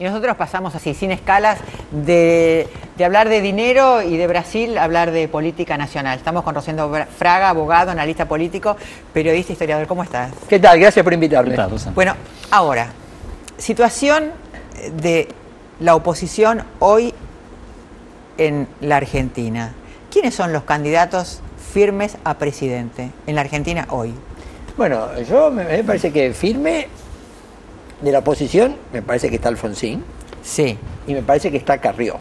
Y nosotros pasamos así, sin escalas, de hablar de dinero y de Brasil a hablar de política nacional. Estamos con Rosendo Fraga, abogado, analista político, periodista, historiador. ¿Cómo estás? ¿Qué tal? Gracias por invitarme. Bueno, ahora, situación de la oposición hoy en la Argentina. ¿Quiénes son los candidatos firmes a presidente en la Argentina hoy? Bueno, me parece que firme de la oposición, me parece que está Alfonsín. Sí. Y me parece que está Carrió.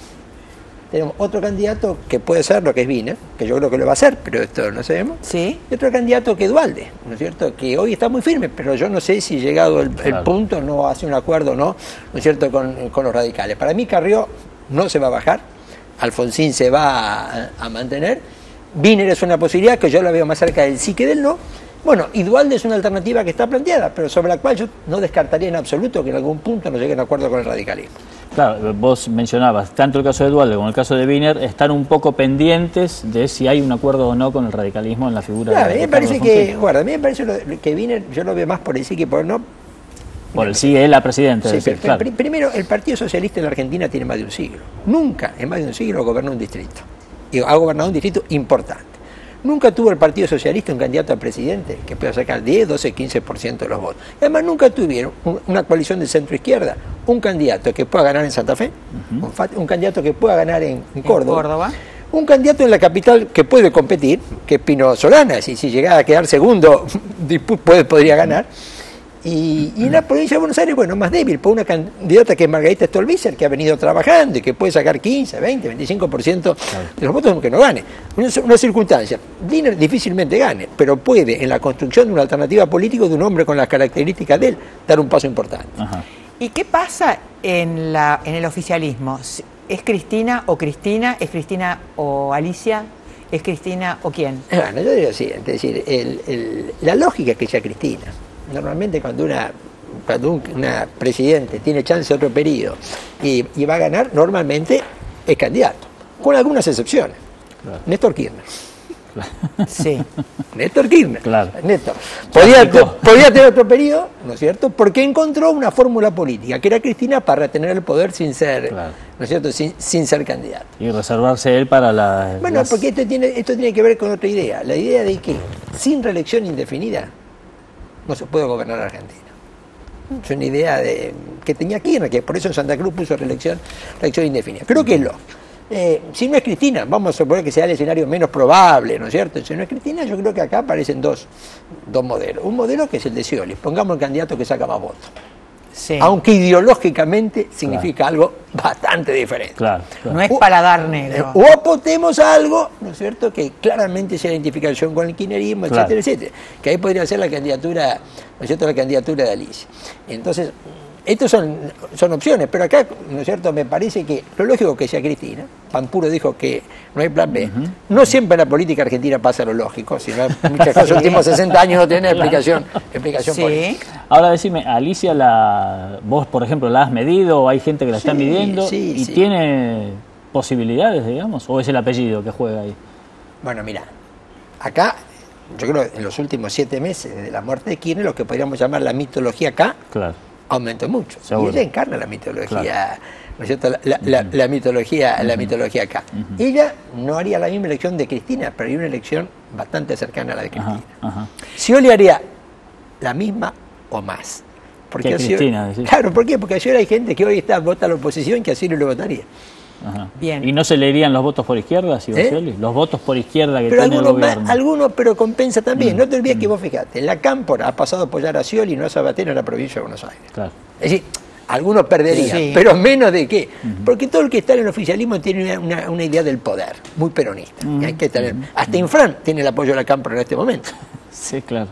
Tenemos otro candidato que puede ser lo que es Wiener, que yo creo que lo va a hacer, pero esto no sabemos. Sí. Y otro candidato que es Duhalde, ¿no es cierto? Que hoy está muy firme, pero yo no sé si llegado el punto no hace un acuerdo, ¿no es cierto?, con los radicales. Para mí Carrió no se va a bajar, Alfonsín se va a mantener, Wiener es una posibilidad que yo la veo más cerca del sí que del no. Bueno, y Duhalde es una alternativa que está planteada, pero sobre la cual yo no descartaría en absoluto que en algún punto no lleguen a acuerdo con el radicalismo. Claro, vos mencionabas, tanto el caso de Duhalde como el caso de Wiener están un poco pendientes de si hay un acuerdo o no con el radicalismo en la figura de me parece que, guarda, a mí me parece que Wiener, yo lo veo más por el sí que por el no. Por el sí, él la presidenta. Sí, decir, pero, claro. Primero, el Partido Socialista en la Argentina tiene más de un siglo. Nunca en más de un siglo gobernó un distrito. Y ha gobernado un distrito importante. Nunca tuvo el Partido Socialista un candidato a presidente que pueda sacar 10, 12, 15% de los votos. Además, nunca tuvieron una coalición de centro-izquierda, un candidato que pueda ganar en Santa Fe, un candidato que pueda ganar en Córdoba, un candidato en la capital que puede competir, que es Pino Solanas, y si llegara a quedar segundo, podría ganar. Y en la provincia de Buenos Aires, bueno, más débil, por una candidata que es Margarita Stolbizer, que ha venido trabajando y que puede sacar 15, 20, 25% de los votos, aunque no gane. Una circunstancia. Wiener difícilmente gane, pero puede, en la construcción de una alternativa política de un hombre con las características de él, dar un paso importante. Ajá. ¿Y qué pasa en el oficialismo? ¿Es Cristina o Cristina? ¿Es Cristina o Alicia? ¿Es Cristina o quién? Bueno, yo diría así, es decir, la lógica es que sea Cristina. Normalmente cuando una presidente tiene chance de otro periodo y va a ganar, normalmente es candidato, con algunas excepciones. Claro. Néstor Kirchner. Sí. Néstor Kirchner. Claro. Néstor. Podía tener otro periodo, ¿no es cierto? Porque encontró una fórmula política, que era Cristina, para retener el poder sin ser, ¿no es cierto?, sin ser candidato. Y reservarse él para la... Bueno, porque esto tiene que ver con otra idea, la idea de que sin reelección indefinida no se puede gobernar Argentina. Es una idea que tenía Kirchner, que por eso en Santa Cruz puso reelección indefinida. Creo que es lo. Si no es Cristina, vamos a suponer que sea el escenario menos probable, ¿no es cierto? Si no es Cristina, yo creo que acá aparecen dos modelos. Un modelo que es el de Scioli, pongamos el candidato que saca más votos. Sí. Aunque ideológicamente significa algo bastante diferente. Claro. No es paladar negro. O apostemos a algo, ¿no es cierto?, que claramente sea identificación con el kirchnerismo, etcétera, etcétera. Que ahí podría ser la candidatura, ¿no es cierto?, la candidatura de Alicia. Entonces, estas son opciones, pero acá, ¿no es cierto?, me parece que lo lógico que sea Cristina. Pampuro dijo que no hay plan B. No siempre en la política argentina pasa lo lógico, sino en muchas cosas los últimos 60 años no tienen explicación política. Ahora decime, Alicia, vos por ejemplo la has medido, o hay gente que la está midiendo, y tiene posibilidades, digamos, o es el apellido que juega ahí. Bueno, mira, acá yo creo que en los últimos 7 meses desde la muerte de Kirchner, lo que podríamos llamar la mitología acá aumentó mucho. Seguro. Y ella encarna la mitología, ¿no es cierto?, la mitología acá. Ella no haría la misma elección de Cristina, pero haría una elección bastante cercana a la de Cristina. Scioli haría la misma o más. Porque Cristina, claro, ¿por qué? Porque a Scioli hay gente que hoy vota a la oposición que así no lo votaría. Bien. ¿Y no se le irían los votos por izquierda, si Scioli? Los votos por izquierda que tiene el gobierno. Algunos, pero compensa también. No te olvides que vos fijate, la Cámpora ha pasado a apoyar a Scioli y no a Sabater en la provincia de Buenos Aires. Claro. Es decir, algunos perderían, pero menos de qué. Porque todo el que está en el oficialismo tiene una idea del poder, muy peronista. Hay que tener, hasta Infran tiene el apoyo de la Cámpora en este momento. Sí, claro.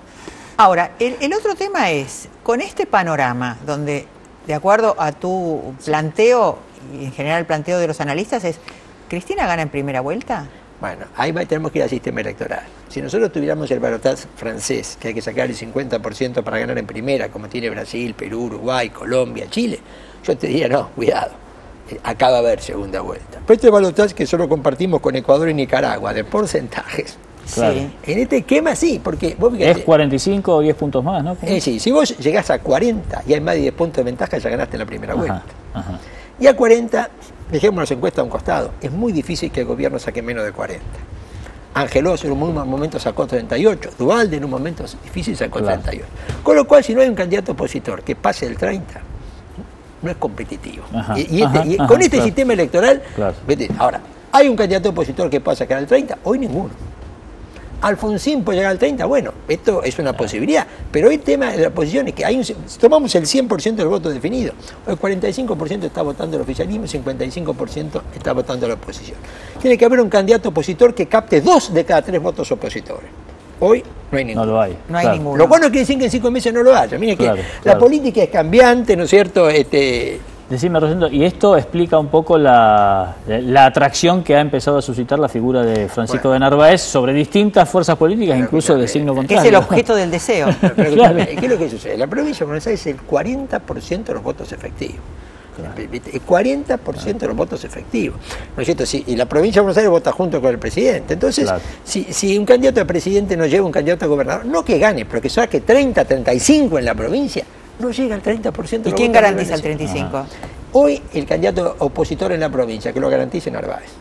Ahora, el otro tema es, con este panorama, donde, de acuerdo a tu planteo, y en general el planteo de los analistas, es, ¿Cristina gana en primera vuelta? Bueno, ahí tenemos que ir al sistema electoral. Si nosotros tuviéramos el balotaje francés, que hay que sacar el 50% para ganar en primera, como tiene Brasil, Perú, Uruguay, Colombia, Chile, yo te diría, no, cuidado, acá va a haber segunda vuelta. Pero este balotaje que solo compartimos con Ecuador y Nicaragua, de porcentajes, Claro. Sí. En este esquema sí, porque vos fíjate, es 45 o 10 puntos más, ¿no? Sí, si vos llegás a 40 y hay más de 10 puntos de ventaja, ya ganaste en la primera vuelta. Ajá. Y a 40, dejemos las encuestas a un costado, es muy difícil que el gobierno saque menos de 40. Angelos en un momento sacó 38, Duhalde en un momento difícil sacó 38. Con lo cual, si no hay un candidato opositor que pase el 30, no es competitivo. Con este sistema electoral, ahora, ¿hay un candidato opositor que pueda sacar el 30? Hoy ninguno. Alfonsín puede llegar al 30, bueno, esto es una posibilidad, pero el tema de la oposición es que si tomamos el 100% del voto definido, el 45% está votando el oficialismo y el 55% está votando la oposición. Tiene que haber un candidato opositor que capte 2 de cada 3 votos opositores. Hoy no hay ninguno. No lo hay. No hay ninguno. Lo bueno quiere decir que en 5 meses no lo haya. Miren que la política es cambiante, ¿no es cierto? Decime, Rosendo, y esto explica un poco la atracción que ha empezado a suscitar la figura de Francisco de Narváez sobre distintas fuerzas políticas, incluso de signo contrario. Que es el objeto del deseo. ¿Qué es lo que sucede? En la provincia de Buenos Aires es el 40% de los votos efectivos. El 40% de los votos efectivos. ¿No es cierto? Y la provincia de Buenos Aires vota junto con el presidente. Entonces, si un candidato a presidente no lleva un candidato a gobernador, no que gane, pero que saque 30, 35 en la provincia, no llega al 30%. ¿Y quién garantiza el 35%? Hoy el candidato opositor en la provincia, que lo garantice Narváez.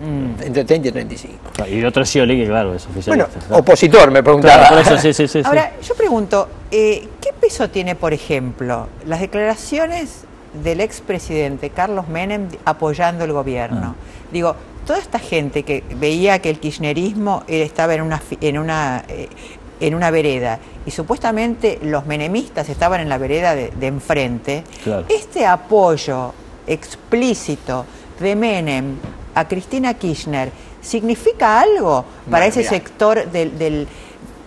Entre 30 y 35. Y otro Scioli, que claro, es oficialista. Bueno, opositor, me preguntaba. Claro, por eso, sí. Ahora, yo pregunto, ¿qué peso tiene, por ejemplo, las declaraciones del expresidente Carlos Menem apoyando el gobierno? Digo, toda esta gente que veía que el kirchnerismo estaba en una vereda y supuestamente los menemistas estaban en la vereda de enfrente, este apoyo explícito de Menem a Cristina Kirchner ¿significa algo para ese sector del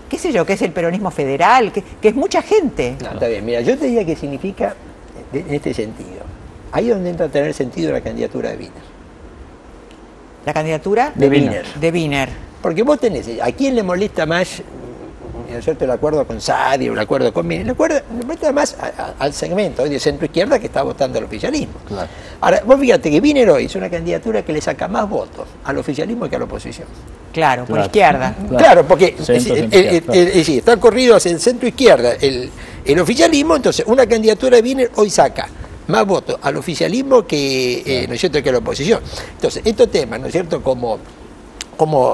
qué sé yo, que es el peronismo federal, que es mucha gente? No, está bien, mira, yo te diría que significa en este sentido. Ahí es donde entra a tener sentido la candidatura de Wiener. ¿La candidatura? De Wiener. De Wiener. Porque vos tenés, ¿a quién le molesta más, ¿no es cierto?, el acuerdo con Saadi o el acuerdo con Wiener? Le molesta más al segmento hoy de centro-izquierda que está votando al oficialismo. Claro. Ahora, vos fíjate que Wiener hoy es una candidatura que le saca más votos al oficialismo que a la oposición. Claro, por izquierda. Claro, porque está corrido hacia el centro-izquierda el oficialismo, entonces una candidatura de Wiener hoy saca más votos al oficialismo que, ¿no es cierto?, que a la oposición. Entonces, estos temas, ¿no es cierto?, como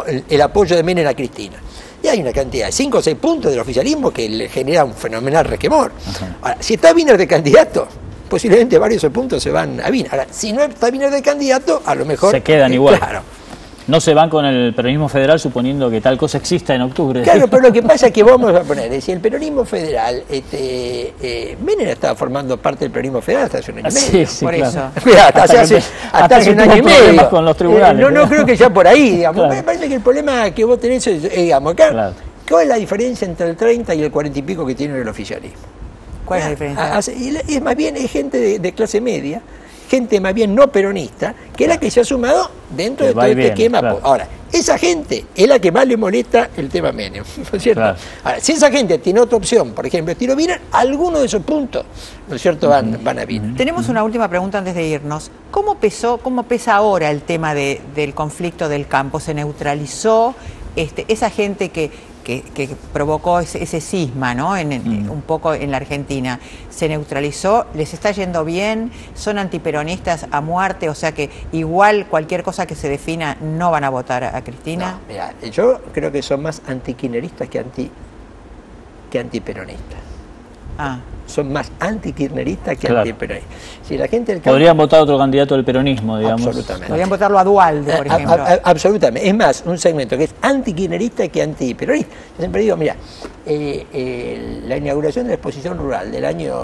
el apoyo de Menem a Cristina. Y hay una cantidad de 5 o 6 puntos del oficialismo que le genera un fenomenal resquemor. Ahora, si está Wiener de candidato, posiblemente varios de esos puntos se van a Wiener. Ahora, si no está Wiener de candidato, a lo mejor se quedan igual. Claro. No se van con el peronismo federal suponiendo que tal cosa exista en octubre. Claro, pero lo que pasa es que vamos a poner, es decir, el peronismo federal, Menem estaba formando parte del peronismo federal hasta hace un año y medio. Sí, por claro. eso. Mira, hasta hace un año y medio. Con los tribunales, no creo que ya por ahí, digamos. Claro. Me parece que el problema que vos tenés es, digamos, acá, ¿cuál es la diferencia entre el 30 y el 40 y pico que tiene el oficialismo? ¿Cuál es la diferencia? Es más bien es gente de clase media, gente más bien no peronista, que es la que se ha sumado dentro de todo este esquema. Claro. Ahora, esa gente es la que más le molesta el tema Menem, ¿no es cierto? Claro. Ahora, si esa gente tiene otra opción, por ejemplo, estilo Wiener, algunos de esos puntos, ¿no es cierto?, van a Wiener. Tenemos una última pregunta antes de irnos. ¿Cómo pesa ahora el tema del conflicto del campo? ¿Se neutralizó esa gente que provocó ese cisma, ¿no?, un poco en la Argentina? ¿Se neutralizó? ¿Les está yendo bien? ¿Son antiperonistas a muerte? O sea que igual cualquier cosa que se defina no van a votar a Cristina. No, mira, yo creo que son más antikirchneristas que antiperonistas. Son más antikirchneristas que antiperonistas. Si la gente del campo, podrían votar a otro candidato del peronismo, digamos. Absolutamente. Podrían votarlo a Duhalde, por ejemplo. Absolutamente. Es más, un segmento que es antikirchnerista que antiperonista. Yo siempre digo, mira, la inauguración de la exposición rural del año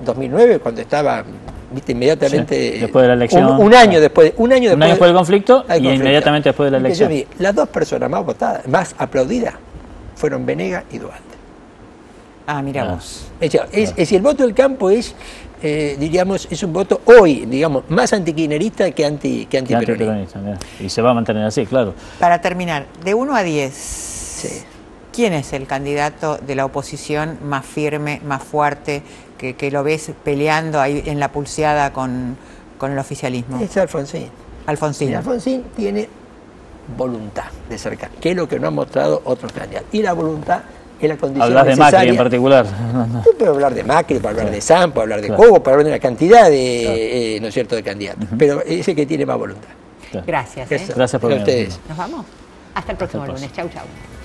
2009, cuando estaba, viste, inmediatamente, después de la elección, un año después del conflicto, y inmediatamente después de la elección. Las dos personas más votadas, más aplaudidas, fueron Venegas y Duhalde. Mira vos. Es decir, el voto del campo es, diríamos, es un voto hoy, digamos, más antikirchnerista que antiperonista. Y se va a mantener así, claro. Para terminar, de 1 a 10, ¿quién es el candidato de la oposición más firme, más fuerte, que lo ves peleando ahí en la pulseada con el oficialismo? Es Alfonsín. Alfonsín. Y Alfonsín tiene voluntad de cercar, que es lo que no han mostrado otros candidatos. Y la voluntad es la condición Hablas de necesaria. Macri en particular. Yo puedo hablar de Macri, puedo hablar de Sam, puedo hablar de Claro. Cobo, puedo hablar de una cantidad de, ¿no es cierto?, de candidatos. Pero es el que tiene más voluntad. Gracias. Gracias por a venir. ustedes. Nos vamos. Hasta el próximo Hasta el lunes. Chau, chau.